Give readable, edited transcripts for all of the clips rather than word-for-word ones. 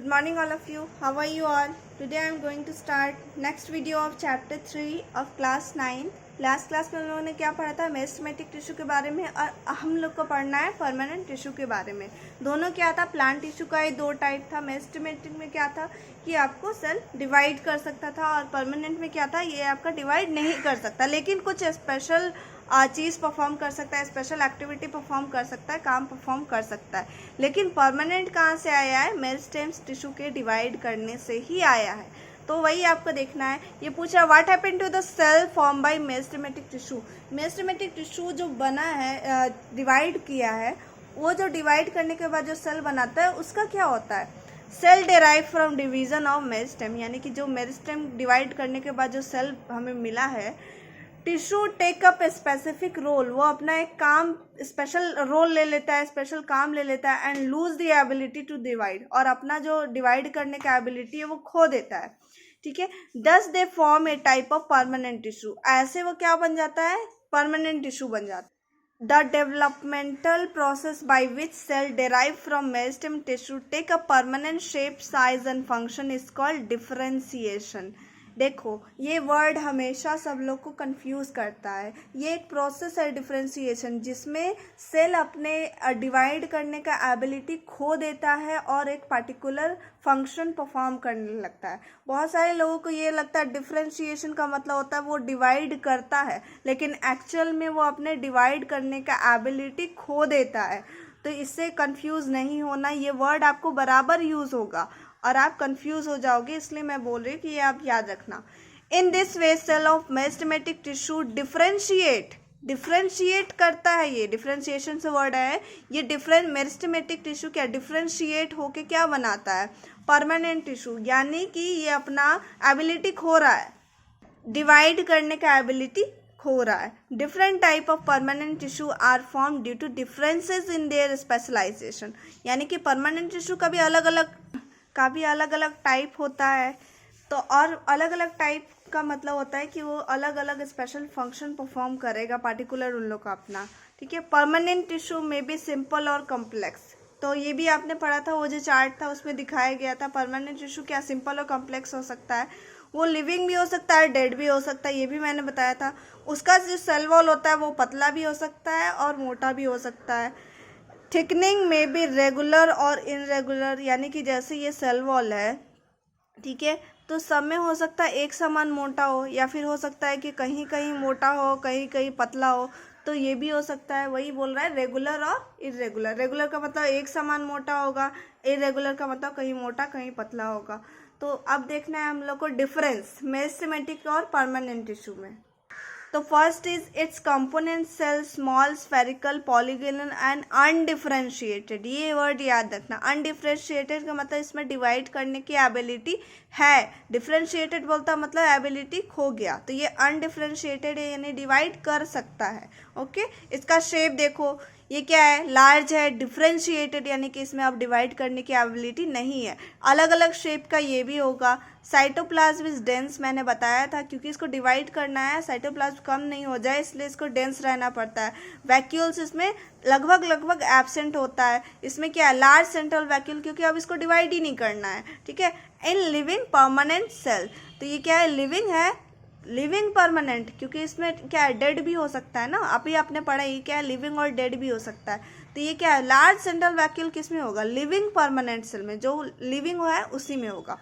Good morning all of you. How are you all? Today I am going to start next video of chapter 3 of class 9. Last class में हम लोगों ने क्या पढ़ा था? Meristematic tissue के बारे में, और हम लोग को पढ़ना है परमानेंट टिश्यू के बारे में। दोनों क्या था? प्लांट टिश्यू का ही दो टाइप था। मेरिस्टेमेटिक में क्या था कि आपको सेल डिवाइड कर सकता था, और परमानेंट में क्या था, ये आपका डिवाइड नहीं कर सकता, लेकिन कुछ स्पेशल चीज़ परफॉर्म कर सकता है, स्पेशल एक्टिविटी परफॉर्म कर सकता है, काम परफॉर्म कर सकता है। लेकिन परमानेंट कहाँ से आया है? मेरिस्टेम टिश्यू के डिवाइड करने से ही आया है। तो वही आपको देखना है। ये पूछा what happened to the cell form by meristematic tissue. Meristematic tissue जो बना है, डिवाइड किया है, वो जो डिवाइड करने के बाद जो सेल बनाता है उसका क्या होता है? Cell derive from division of meristem, यानी कि जो मेरिस्टेम डिवाइड करने के बाद जो सेल हमें मिला है, tissue take up specific role, वो अपना एक काम स्पेशल रोल ले लेता है, स्पेशल काम ले लेता है, and lose the ability to divide, और अपना जो डिवाइड करने का एबिलिटी है वो खो देता है। ठीक है, दस they form A type of permanent tissue, ऐसे वो क्या बन जाता है? परमानेंट टिश्यू बन जाता है। The developmental process by which cell derived from meristem tissue take a permanent shape, size and function is called differentiation. देखो, ये वर्ड हमेशा सब लोग को कंफ्यूज करता है। ये एक प्रोसेस है डिफरेंशिएशन, जिसमें सेल अपने डिवाइड करने का एबिलिटी खो देता है और एक पर्टिकुलर फंक्शन परफॉर्म करने लगता है। बहुत सारे लोगों को ये लगता है डिफरेंशिएशन का मतलब होता है वो डिवाइड करता है, लेकिन एक्चुअल में वो अपने डिवाइड करने का एबिलिटी खो देता है। तो इससे कंफ्यूज नहीं होना, ये वर्ड आपको बराबर यूज होगा और आप कंफ्यूज हो जाओगे, इसलिए मैं बोल रही हूँ कि ये आप याद रखना। In this way cell of meristematic tissue differentiate करता है। ये डिफरेंशिएशन से वर्ड है। ये मेरिस्टेमेटिक टिश्यू क्या डिफरेंशिएट होके क्या बनाता है? परमानेंट टिश्यू, यानी कि ये अपना एबिलिटी खो रहा है, डिवाइड करने का एबिलिटी खो रहा है। Different type of permanent tissue are form due to differences in their specialisation, यानी कि परमानेंट टिश्यू का भी अलग अलग टाइप होता है। तो और अलग अलग टाइप का मतलब होता है कि वो अलग अलग स्पेशल फंक्शन परफॉर्म करेगा पार्टिकुलर उन लोग का अपना। ठीक है, परमानेंट टिश्यू में भी सिंपल और कॉम्प्लेक्स, तो ये भी आपने पढ़ा था, वो जो चार्ट था उसमें दिखाया गया था। परमानेंट टिश्यू क्या सिंपल और कॉम्प्लेक्स हो सकता है, वो लिविंग भी हो सकता है, डेड भी हो सकता है, ये भी मैंने बताया था। उसका जो सेल वॉल होता है वो पतला भी हो सकता है और मोटा भी हो सकता है। थिकनिंग में भी रेगुलर और इनरेगुलर, यानी कि जैसे ये सेल वॉल है, ठीक है, तो सब में हो सकता है एक समान मोटा हो, या फिर हो सकता है कि कहीं कहीं मोटा हो, कहीं कहीं पतला हो, तो ये भी हो सकता है। वही बोल रहा है रेगुलर और इरेगुलर। रेगुलर का मतलब एक समान मोटा होगा, इरेगुलर का मतलब कहीं मोटा कहीं पतला होगा। तो अब देखना है हम लोग को डिफरेंस मेरिस्टेमेटिक और परमानेंट टिश्यू में। तो first is its component cell small spherical polygonal and undifferentiated. ये वर्ड याद रखना। अनडिफरेंशिएटेड का मतलब इसमें डिवाइड करने की एबिलिटी है, डिफरेंशिएटेड बोलता मतलब एबिलिटी खो गया, तो ये अनडिफरेंशिएटेड है, यानी डिवाइड कर सकता है। ओके, इसका शेप देखो, ये क्या है? लार्ज है। डिफरेंशिएटेड यानी कि इसमें अब डिवाइड करने की एबिलिटी नहीं है। अलग अलग शेप का ये भी होगा। साइटोप्लाज्म इज डेंस, मैंने बताया था, क्योंकि इसको डिवाइड करना है, साइटोप्लाज्म कम नहीं हो जाए, इसलिए इसको डेंस रहना पड़ता है। वैक्यूल्स इसमें लगभग एब्सेंट होता है। इसमें क्या है? लार्ज सेंट्रल वैक्यूल, क्योंकि अब इसको डिवाइड ही नहीं करना है। ठीक है, इन लिविंग परमानेंट सेल, तो ये क्या है? लिविंग है, लिविंग परमानेंट, क्योंकि इसमें क्या है? डेड भी हो सकता है ना, अभी आपने पढ़ा ये क्या है? लिविंग और डेड भी हो सकता है। तो ये क्या है? लार्ज सेंट्रल वैक्यूल किस में होगा? लिविंग परमानेंट सेल में, जो लिविंग है उसी में होगा।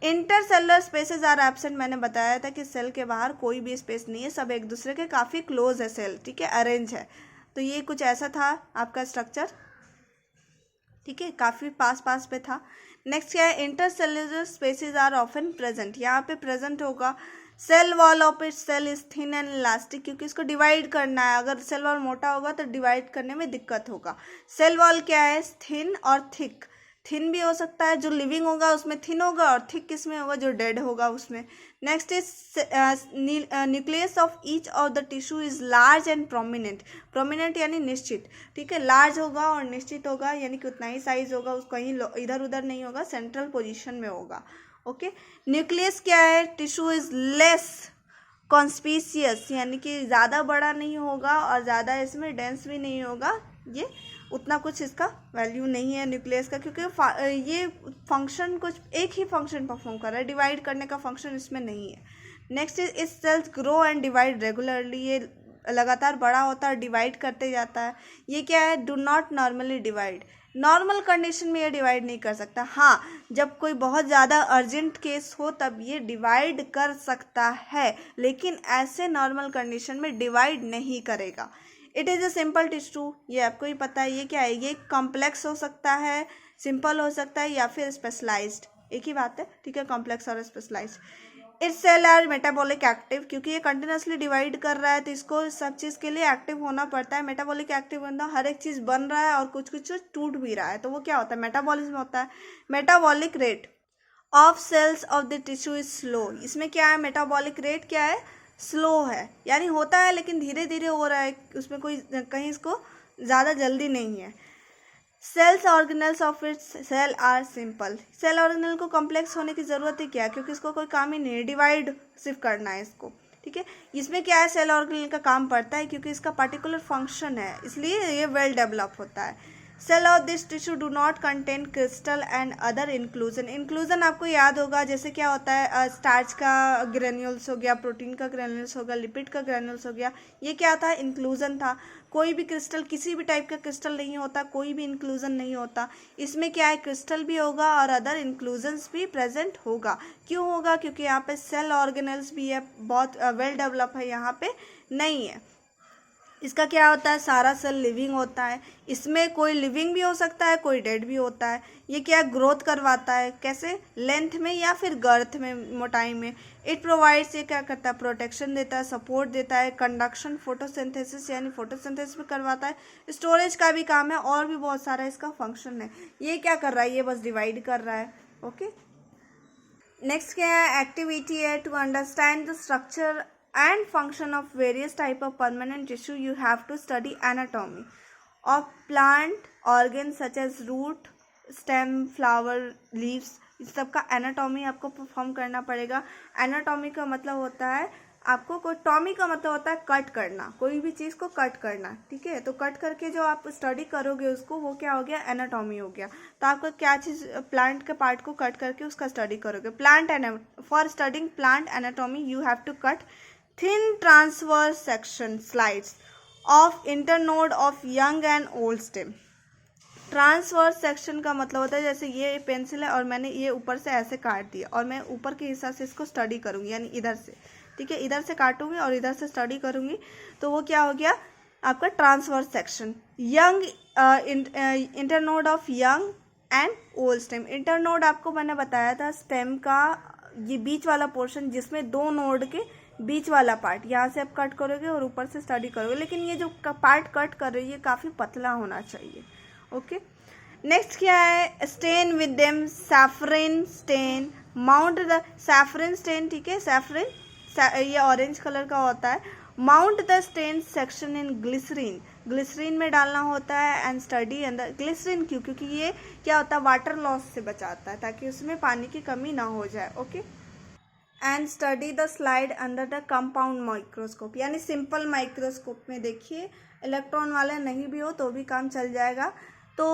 इंटरसेलुलर स्पेसेस आर एब्सेंट, मैंने बताया था कि सेल के बाहर कोई भी स्पेस नहीं है, सब एक दूसरे के काफ़ी क्लोज है सेल। ठीक है, अरेंज है। तो ये कुछ ऐसा था आपका स्ट्रक्चर। ठीक है, काफ़ी पास पे था। नेक्स्ट क्या है? Intercellular spaces are often present, यहाँ पे प्रेजेंट होगा। Cell wall of it cell is thin and elastic, क्योंकि इसको डिवाइड करना है। अगर सेल वॉल मोटा होगा तो डिवाइड करने में दिक्कत होगा। सेल वॉल क्या है? थिन और थिक। थिन भी हो सकता है, जो लिविंग होगा उसमें थिन होगा, और थिक किस में होगा? जो डेड होगा उसमें। Next is nucleus of each of the tissue is large and prominent. Prominent यानी निश्चित। ठीक है, लार्ज होगा और निश्चित होगा, यानी कि उतना ही साइज होगा, उसको कहीं इधर उधर नहीं होगा, सेंट्रल पोजीशन में होगा। ओके, न्यूक्लियस क्या है? टिश्यू इज लेस कॉन्स्पिशियस, यानी कि ज़्यादा बड़ा नहीं होगा और ज़्यादा इसमें डेंस भी नहीं होगा, ये उतना कुछ इसका वैल्यू नहीं है न्यूक्लियस का, क्योंकि ये फंक्शन कुछ एक ही फंक्शन परफॉर्म कर रहा है, डिवाइड करने का फंक्शन इसमें नहीं है। Next is cells grow and divide regularly, ये लगातार बड़ा होता है और डिवाइड करते जाता है। ये क्या है, do not normally divide, normal condition में ये डिवाइड नहीं कर सकता। हाँ, जब कोई बहुत ज़्यादा अर्जेंट केस हो तब ये डिवाइड कर सकता है, लेकिन ऐसे नॉर्मल कंडीशन में डिवाइड नहीं करेगा। It is a simple tissue, ये आपको ही पता है। ये क्या है, ये कॉम्प्लेक्स हो सकता है, सिंपल हो सकता है, या फिर स्पेशलाइज्ड, एक ही बात है, ठीक है, कॉम्प्लेक्स और specialised. Its cell are metabolic active, क्योंकि ये कंटिन्यूसली डिवाइड कर रहा है तो इसको सब चीज़ के लिए एक्टिव होना पड़ता है। मेटाबॉलिक एक्टिव होना, हर एक चीज़ बन रहा है और कुछ कुछ टूट भी रहा है, तो वो क्या होता है, मेटाबॉलिज्म होता है। Metabolic rate of cells of the tissue is slow, इसमें क्या है, मेटाबॉलिक रेट क्या है, स्लो है, यानी होता है लेकिन धीरे धीरे हो रहा है, उसमें कोई कहीं इसको ज़्यादा जल्दी नहीं है। Cells organelles of its cell are simple, cell organelle को कॉम्प्लेक्स होने की ज़रूरत ही क्या है, क्योंकि इसको कोई काम ही नहीं है, डिवाइड सिर्फ करना है इसको, ठीक है। इसमें क्या है, सेल ऑर्गेनल का काम पड़ता है क्योंकि इसका पर्टिकुलर फंक्शन है, इसलिए ये वेल डेवलप होता है। Cell of this tissue do not contain crystal and other inclusion, inclusion आपको याद होगा जैसे क्या होता है, स्टार्च का ग्रेन्यूल्स हो गया, प्रोटीन का ग्रेन्यूल्स हो गया, लिपिड का ग्रेन्यूल्स हो गया, ये क्या था, इंक्लूजन था। कोई भी क्रिस्टल, किसी भी टाइप का क्रिस्टल नहीं होता, कोई भी इंक्लूजन नहीं होता। इसमें क्या है, क्रिस्टल भी होगा और अदर इंक्लूजन्स भी प्रेजेंट होगा। क्यों होगा, क्योंकि यहाँ पे सेल ऑर्गेनल्स भी है, बहुत वेल डेवलप है, यहाँ पे नहीं है। इसका क्या होता है, सारा सेल लिविंग होता है, इसमें कोई लिविंग भी हो सकता है, कोई डेड भी होता है। ये क्या ग्रोथ करवाता है, कैसे, लेंथ में या फिर गर्थ में, मोटाई में। इट प्रोवाइड्स, ये क्या करता है, प्रोटेक्शन देता है, सपोर्ट देता है, कंडक्शन, फोटोसिंथेसिस यानी फोटोसिंथेसिस में करवाता है, स्टोरेज का भी काम है, और भी बहुत सारा इसका फंक्शन है। ये क्या कर रहा है, ये बस डिवाइड कर रहा है, ओके। नेक्स्ट क्या है, एक्टिविटी है, to understand the structure and function of various type of permanent tissue you have to study anatomy of plant organs such as root, stem, flower, leaves, इस सब का एनाटॉमी आपको परफॉर्म करना पड़ेगा। Anatomy का मतलब होता है आपको, कोई टॉमी का मतलब होता है कट करना, कोई भी चीज़ को कट करना, ठीक है। तो कट करके जो आप स्टडी करोगे उसको, वो क्या हो गया, एनाटॉमी हो गया। तो आपको क्या चीज़, प्लांट के पार्ट को कट करके उसका स्टडी करोगे। Plant for studying plant anatomy you have to cut thin transverse section slides of internode of young and old stem। Transverse section का मतलब होता है जैसे ये पेंसिल है और मैंने ये ऊपर से ऐसे काट दिया और मैं ऊपर के हिस्सा से इसको स्टडी करूँगी, यानी इधर से, ठीक है, इधर से काटूंगी और इधर से स्टडी करूँगी, तो वो क्या हो गया आपका transverse section. Young internode of young and old stem. Internode आपको मैंने बताया था स्टेम का ये बीच वाला पोर्शन, जिसमें दो नोड के बीच वाला पार्ट, यहाँ से आप कट करोगे और ऊपर से स्टडी करोगे, लेकिन ये जो पार्ट कट कर रही है ये काफ़ी पतला होना चाहिए, ओके। नेक्स्ट क्या है, stain with them saffron stain, mount the saffron stain, ठीक है, सैफरन ये ऑरेंज कलर का होता है। Mount the stain section in glycerine, glycerine में डालना होता है। एंड स्टडी अंदर ग्लिसरीन क्यों, क्योंकि ये क्या होता है, वाटर लॉस से बचाता है, ताकि उसमें पानी की कमी ना हो जाए, okay. And study the slide under the compound microscope, यानी सिंपल माइक्रोस्कोप में देखिए, इलेक्ट्रॉन वाले नहीं भी हो तो भी काम चल जाएगा। तो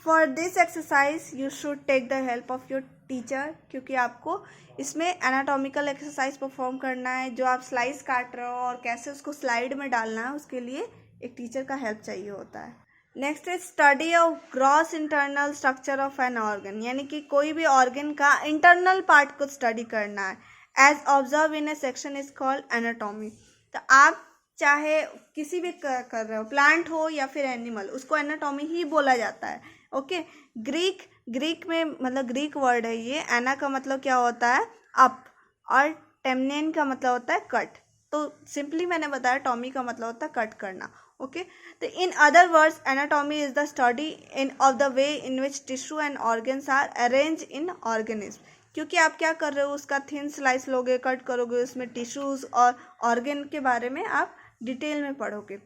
for this exercise you should take the help of your teacher, क्योंकि आपको इसमें एनाटॉमिकल एक्सरसाइज परफॉर्म करना है। जो आप स्लाइस काट रहे हो और कैसे उसको स्लाइड में डालना है, उसके लिए एक टीचर का हेल्प चाहिए होता है। Next is study of gross internal structure of an organ, यानी कि कोई भी ऑर्गन का इंटरनल पार्ट को स्टडी करना है। As observe in a section is called anatomy. तो आप चाहे किसी भी कर रहे हो, प्लांट हो या फिर एनिमल, उसको एनाटॉमी ही बोला जाता है, ओके। ग्रीक में मतलब ग्रीक वर्ड है ये, एना का मतलब क्या होता है, अप, और टेमनेन का मतलब होता है कट। तो सिंपली मैंने बताया टॉमी का मतलब होता है कट करना, ओके। तो in other words anatomy is the study in of the way in which tissue and organs are arrange in organism, क्योंकि आप क्या कर रहे हो, उसका थिन स्लाइस लोगे, कट करोगे, उसमें टिश्यूज और ऑर्गन के बारे में आप डिटेल में पढ़ोगे।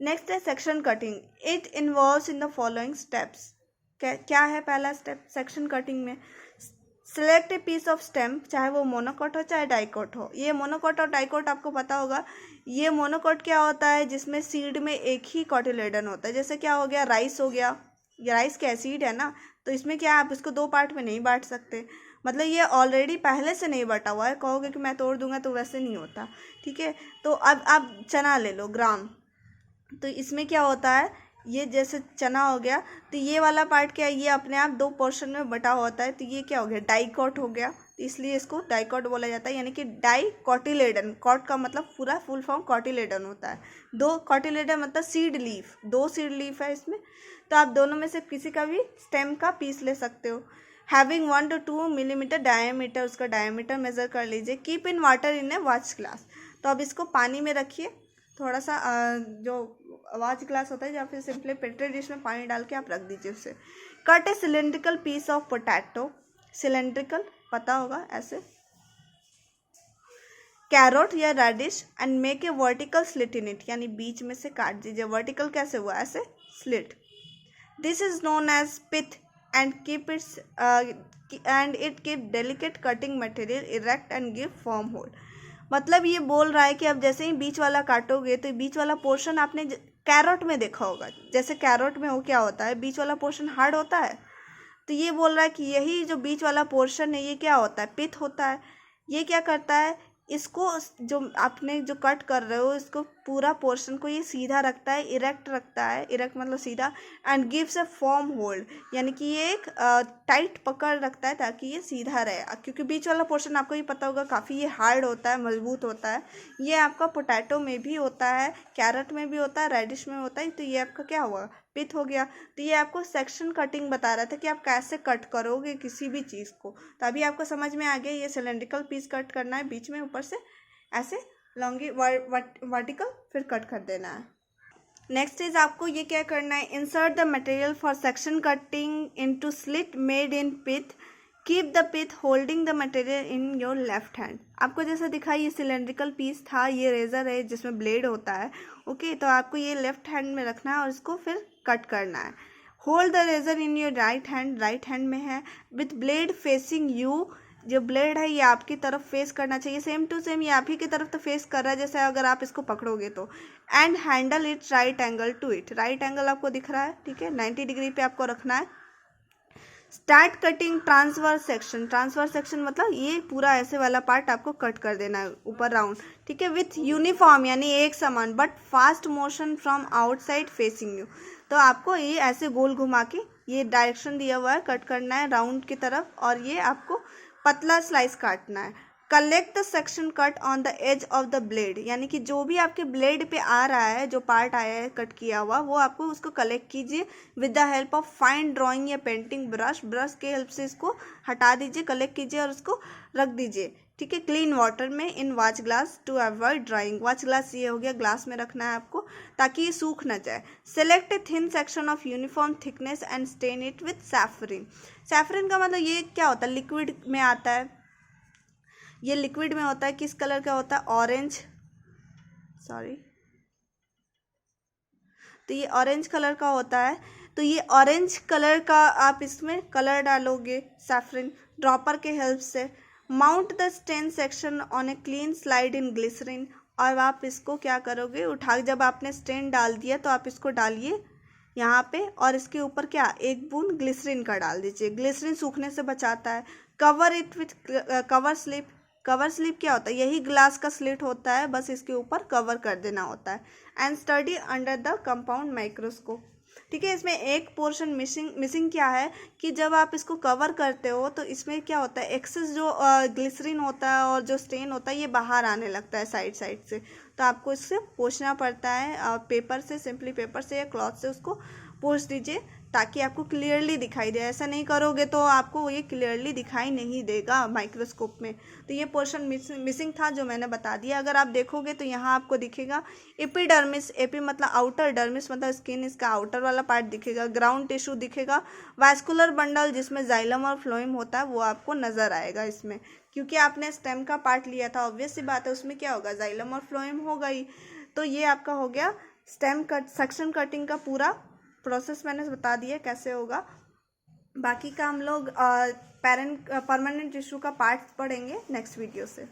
नेक्स्ट है section cutting, it involves in the following steps. क्या है पहला स्टेप सेक्शन कटिंग में, select a piece of stem, चाहे वो मोनोकॉट हो चाहे डाइकॉट हो। ये मोनोकॉट और डाइकॉट आपको पता होगा। ये मोनोकॉट क्या होता है, जिसमें सीड में एक ही कॉटिलेडन होता है। जैसे क्या हो गया, राइस हो गया, ये राइस क्या सीड है ना, तो इसमें क्या आप इसको 2 पार्ट में नहीं बांट सकते, मतलब ये ऑलरेडी पहले से नहीं बटा हुआ है। कहोगे कि मैं तोड़ दूंगा तो वैसे नहीं होता, ठीक है। तो अब आप चना ले लो ग्राम, तो इसमें क्या होता है, ये जैसे चना हो गया, तो ये वाला पार्ट क्या है, ये अपने आप 2 पोर्शन में बटा होता है, तो ये क्या हो गया, डाइकॉट हो गया, तो इसलिए इसको डाइकॉट बोला जाता है। यानी कि डाइकॉटिलेडन, कॉट का मतलब पूरा फुल फॉर्म कॉटिलेडन होता है। 2 कॉटिलेडन मतलब सीड लीफ, 2 सीड लीफ है इसमें, तो आप दोनों में से किसी का भी स्टेम का पीस ले सकते हो। हैविंग 1 to 2 मिलीमीटर डायमीटर, उसका डायमीटर मेजर कर लीजिए। Keep in water in A watch glass, तो अब इसको पानी में रखिए, थोड़ा सा जो वॉच ग्लास होता है या फिर सिंपली पेट्री डिश में पानी डाल के आप रख दीजिए उसे। Cut a cylindrical piece of potato, cylindrical पता होगा ऐसे, कैरोट या radish, and make a vertical slit in it, यानी बीच में से काट दीजिए। वर्टिकल कैसे हुआ, ऐसे slit. This is known as pith and keep its and it keep delicate cutting material erect and give firm hold. मतलब ये बोल रहा है कि अब जैसे ही बीच वाला काटोगे तो बीच वाला पोर्शन आपने कैरोट में देखा होगा, जैसे कैरोट में वो क्या होता है, बीच वाला पोर्शन हार्ड होता है, तो ये बोल रहा है कि यही जो बीच वाला पोर्शन है ये क्या होता है, पिथ होता है। ये क्या करता है, इसको जो आपने जो कट कर रहे हो इसको पूरा पोर्शन को ये सीधा रखता है, इरेक्ट रखता है, इरेक्ट मतलब सीधा, and gives a form hold, यानी कि ये एक टाइट पकड़ रखता है ताकि ये सीधा रहे, क्योंकि बीच वाला पोर्शन आपको ये पता होगा काफ़ी ये हार्ड होता है, मजबूत होता है। ये आपका पोटैटो में भी होता है, कैरेट में भी होता है, रेडिश में होता है, तो ये आपका क्या हुआ, पिथ हो गया। तो ये आपको सेक्शन कटिंग बता रहा था कि आप कैसे कट करोगे किसी भी चीज़ को, तो अभी आपको समझ में आ गया। ये सिलेंड्रिकल पीस कट करना है, बीच में ऊपर से ऐसे लॉन्गी वर्टिकल फिर कट कर देना है। नेक्स्ट इज आपको ये क्या करना है, insert the material for section cutting into slit made in pith, keep the pith holding the material in your left hand. आपको जैसा दिखा ये सिलेंड्रिकल पीस था, ये रेजर है जिसमें ब्लेड होता है, ओके, तो आपको ये लेफ्ट हैंड में रखना है और इसको फिर कट करना है। Hold the razor in your right hand, right hand में है, विथ ब्लेड फेसिंग यू, जो ब्लेड है ये आपकी तरफ फेस करना चाहिए, सेम टू सेम ये आप ही की तरफ तो फेस कर रहा है जैसे अगर आप इसको पकड़ोगे तो। And handle it right angle to it, right angle आपको दिख रहा है, ठीक है, 90 डिग्री पे आपको रखना है। Start cutting transverse section, transverse section मतलब ये पूरा ऐसे वाला पार्ट आपको कट कर देना है ऊपर राउंड, ठीक है, विथ यूनिफॉर्म यानी एक समान, but fast motion from outside facing you. तो आपको ये ऐसे गोल घुमा के ये डायरेक्शन दिया हुआ है, कट करना है राउंड की तरफ, और ये आपको पतला स्लाइस काटना है। Collect the section cut on the edge of the blade, यानी कि जो भी आपके ब्लेड पे आ रहा है, जो पार्ट आया है कट किया हुआ, वो आपको उसको कलेक्ट कीजिए with the help of fine drawing या पेंटिंग ब्रश, ब्रश के हेल्प से इसको हटा दीजिए, कलेक्ट कीजिए और उसको रख दीजिए, ठीक है, क्लीन वाटर में in watch glass to avoid drying. Watch glass ये हो गया, ग्लास में रखना है आपको ताकि ये सूख ना जाए। Select a thin section of uniform thickness and stain it with safranin. Safranin का मतलब ये क्या होता है, लिक्विड में आता है, ये लिक्विड में होता है, किस कलर का होता है, ऑरेंज, सॉरी, तो ये ऑरेंज कलर का होता है। तो ये ऑरेंज कलर का आप इसमें कलर डालोगे सैफरिन ड्रॉपर के हेल्प से। Mount the stain section on a clean slide in glycerine, और आप इसको क्या करोगे, उठा, जब आपने स्टेन डाल दिया तो आप इसको डालिए यहाँ पे, और इसके ऊपर क्या, एक बूंद ग्लिसरीन का डाल दीजिए, ग्लिसरीन सूखने से बचाता है। Cover it with cover slip, cover slip क्या होता है, यही ग्लास का स्लिट होता है, बस इसके ऊपर कवर कर देना होता है। And study under the compound microscope, ठीक है। इसमें एक पोर्शन मिसिंग क्या है कि जब आप इसको कवर करते हो तो इसमें क्या होता है, एक्सेस जो ग्लिसरीन होता है और जो स्टेन होता है ये बाहर आने लगता है साइड साइड से, तो आपको इससे पोंछना पड़ता है पेपर से, सिंपली पेपर से या क्लॉथ से उसको पोंछ दीजिए ताकि आपको क्लियरली दिखाई दे। ऐसा नहीं करोगे तो आपको ये क्लियरली दिखाई नहीं देगा माइक्रोस्कोप में। तो ये पोर्शन मिसिंग था जो मैंने बता दिया। अगर आप देखोगे तो यहाँ आपको दिखेगा एपिडर्मिस, एपी मतलब आउटर, डर्मिस मतलब स्किन, इसका आउटर वाला पार्ट दिखेगा, ग्राउंड टिश्यू दिखेगा, वैस्कुलर बंडल जिसमें जाइलम और फ्लोएम होता है वो आपको नजर आएगा इसमें, क्योंकि आपने स्टेम का पार्ट लिया था, ऑब्वियस सी बात है उसमें क्या होगा, जाइलम और फ्लोएम होगा ही। तो ये आपका हो गया स्टेम कट, सेक्शन कटिंग का पूरा प्रोसेस मैंने बता दिया कैसे होगा। बाकी का हम लोग परमानेंट टिश्यू का पार्ट पढ़ेंगे नेक्स्ट वीडियो से।